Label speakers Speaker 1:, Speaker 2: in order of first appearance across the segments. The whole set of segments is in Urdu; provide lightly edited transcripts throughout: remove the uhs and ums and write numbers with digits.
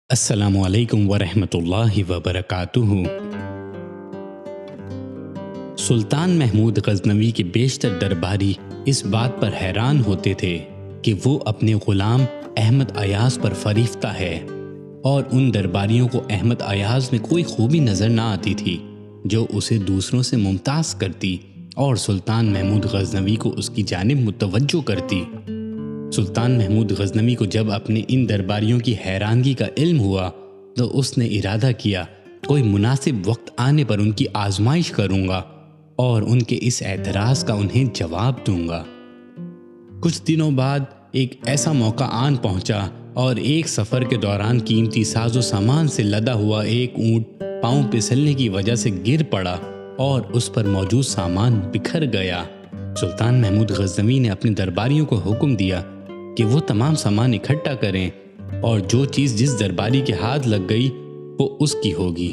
Speaker 1: السلام علیکم ورحمۃ اللہ وبرکاتہ۔ سلطان محمود غزنوی کے بیشتر درباری اس بات پر حیران ہوتے تھے کہ وہ اپنے غلام احمد ایاز پر فریفتہ ہے، اور ان درباریوں کو احمد ایاز میں کوئی خوبی نظر نہ آتی تھی جو اسے دوسروں سے ممتاز کرتی اور سلطان محمود غزنوی کو اس کی جانب متوجہ کرتی۔ سلطان محمود غزنوی کو جب اپنے ان درباریوں کی حیرانگی کا علم ہوا تو اس نے ارادہ کیا کوئی مناسب وقت آنے پر ان کی آزمائش کروں گا اور ان کے اس اعتراض کا انہیں جواب دوں گا۔ کچھ دنوں بعد ایک ایسا موقع آن پہنچا اور ایک سفر کے دوران قیمتی ساز و سامان سے لدا ہوا ایک اونٹ پاؤں پھسلنے کی وجہ سے گر پڑا اور اس پر موجود سامان بکھر گیا۔ سلطان محمود غزنوی نے اپنے درباریوں کو حکم دیا کہ وہ تمام سامان اکٹھا کریں اور جو چیز جس درباری کے ہاتھ لگ گئی وہ اس کی ہوگی۔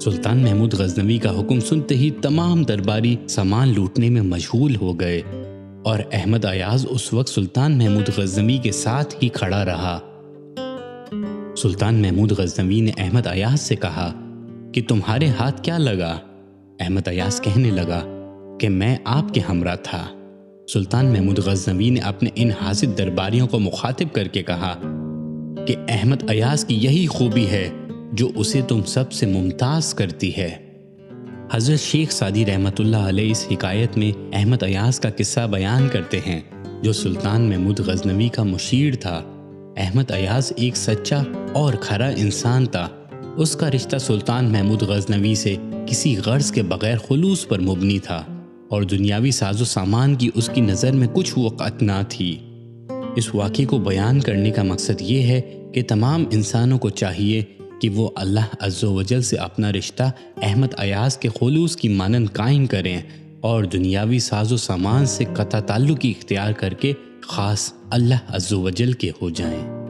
Speaker 1: سلطان محمود غزنوی کا حکم سنتے ہی تمام درباری سامان لوٹنے میں مشغول ہو گئے، اور احمد ایاز اس وقت سلطان محمود غزنوی کے ساتھ ہی کھڑا رہا۔ سلطان محمود غزنوی نے احمد ایاز سے کہا کہ تمہارے ہاتھ کیا لگا؟ احمد ایاز کہنے لگا کہ میں آپ کے ہمراہ تھا۔ سلطان محمود غزنوی نے اپنے ان حاسد درباریوں کو مخاطب کر کے کہا کہ احمد ایاز کی یہی خوبی ہے جو اسے تم سب سے ممتاز کرتی ہے۔ حضرت شیخ سعدی رحمۃ اللہ علیہ اس حکایت میں احمد ایاز کا قصہ بیان کرتے ہیں جو سلطان محمود غزنوی کا مشیر تھا۔ احمد ایاز ایک سچا اور کھرا انسان تھا۔ اس کا رشتہ سلطان محمود غزنوی سے کسی غرض کے بغیر خلوص پر مبنی تھا، اور دنیاوی ساز و سامان کی اس کی نظر میں کچھ وقت نہ تھی۔ اس واقعے کو بیان کرنے کا مقصد یہ ہے کہ تمام انسانوں کو چاہیے کہ وہ اللہ عز و جل سے اپنا رشتہ احمد ایاز کے خلوص کی مانند قائم کریں اور دنیاوی ساز و سامان سے قطع تعلقی اختیار کر کے خاص اللہ عز و جل کے ہو جائیں۔